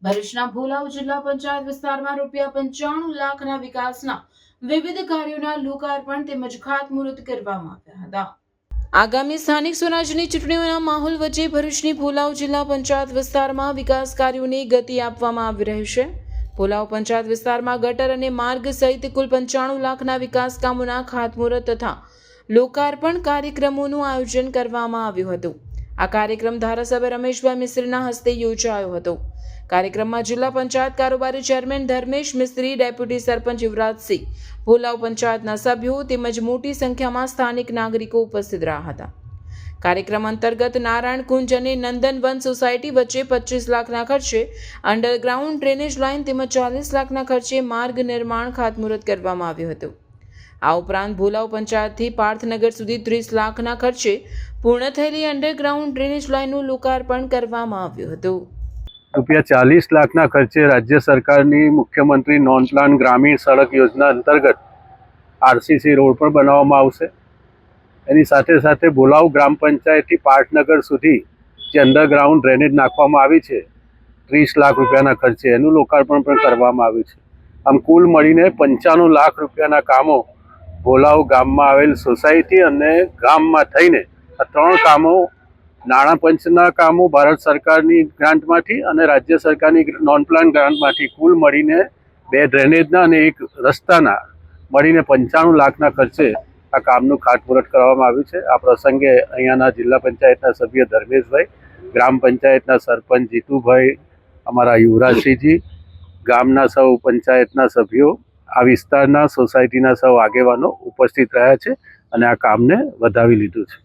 ભરૂચના ભોલાવ જિલ્લા પંચાયત વિસ્તારમાં ₹95 લાખના વિકાસના વિવિધ કાર્યોના લોકાર્પણ તેમજ ખાતમુહૂર્ત કરવામાં આવ્યા હતા। આગામી સ્થાનિક સ્વરાજ્યની ચૂંટણીઓના માહોલ વચ્ચે ભરૂચની ભોલાવ જિલ્લા પંચાયત વિસ્તારમાં વિકાસ કાર્યોની ગતિ આપવામાં આવી રહી છે। ભોલાવ પંચાયત વિસ્તારમાં ગટર અને માર્ગ સહિત કુલ 95 લાખના વિકાસ કામોના ખાતમુહૂર્ત તથા લોકાર્પણ કાર્યક્રમોનું આયોજન કરવામાં આવ્યું હતું। આ કાર્યક્રમ ધારાસભ્ય રમેશભાઈ મિસ્ત્રીના હસ્તે યોજાયો હતો। કાર્યક્રમમાં જિલ્લા પંચાયત કારોબારી ચેરમેન ધર્મેશ મિસ્ત્રી, ડેપ્યુટી સરપંચ યુવરાજસિંહ, ભોલાવ પંચાયતના સભ્યો તેમજ મોટી સંખ્યામાં સ્થાનિક નાગરિકો ઉપસ્થિત રહ્યા હતા। કાર્યક્રમ અંતર્ગત નારાયણ કુંજ અને નંદનવન સોસાયટી વચ્ચે 25 લાખના ખર્ચે અંડરગ્રાઉન્ડ ડ્રેનેજ લાઇન તેમજ 40 લાખના ખર્ચે માર્ગ નિર્માણ ખાતમુહૂર્ત કરવામાં આવ્યું હતું। આ ઉપરાંત ભોલાવ પંચાયતથી પાર્થનગર સુધી 30 લાખના ખર્ચે પૂર્ણ થયેલી અંડરગ્રાઉન્ડ ડ્રેનેજ લાઇનનું લોકાર્પણ કરવામાં આવ્યું હતું। ₹40 લાખના ખર્ચે રાજ્ય સરકારની મુખ્યમંત્રી નોન પ્લાન ગ્રામીણ સડક યોજના અંતર્ગત આરસીસી રોડ પણ બનાવવામાં આવશે। એની સાથે સાથે ભોલાવ ગ્રામ પંચાયતથી પાટનગર સુધી જે અંડરગ્રાઉન્ડ ડ્રેનેજ નાખવામાં આવી છે ₹30 લાખ ખર્ચે એનું લોકાર્પણ પણ કરવામાં આવ્યું છે। આમ કુલ મળીને ₹95 લાખ કામો ભોલાવ ગામમાં આવેલ સોસાયટી અને ગામમાં થઈને આ 3 કામો નાણાં પંચના કામો ભારત સરકારની ગ્રાન્ટમાંથી અને રાજ્ય સરકારની નોન પ્લાન ગ્રાન્ટમાંથી કુલ મળીને 2 ડ્રેનેજના અને 1 રસ્તાના મળીને ₹95 લાખના ખર્ચે આ કામનું ખાતમુહૂર્ત કરવામાં આવ્યું છે। આ પ્રસંગે અહીંયાના જિલ્લા પંચાયતના સભ્ય ધર્મેશભાઈ, ગ્રામ પંચાયતના સરપંચ જીતુભાઈ, અમારા યુવરાજસિંહજી, ગામના સૌ પંચાયતના સભ્યો, આ વિસ્તારના સોસાયટીના સૌ આગેવાનો ઉપસ્થિત રહ્યા છે અને આ કામને વધાવી લીધું છે।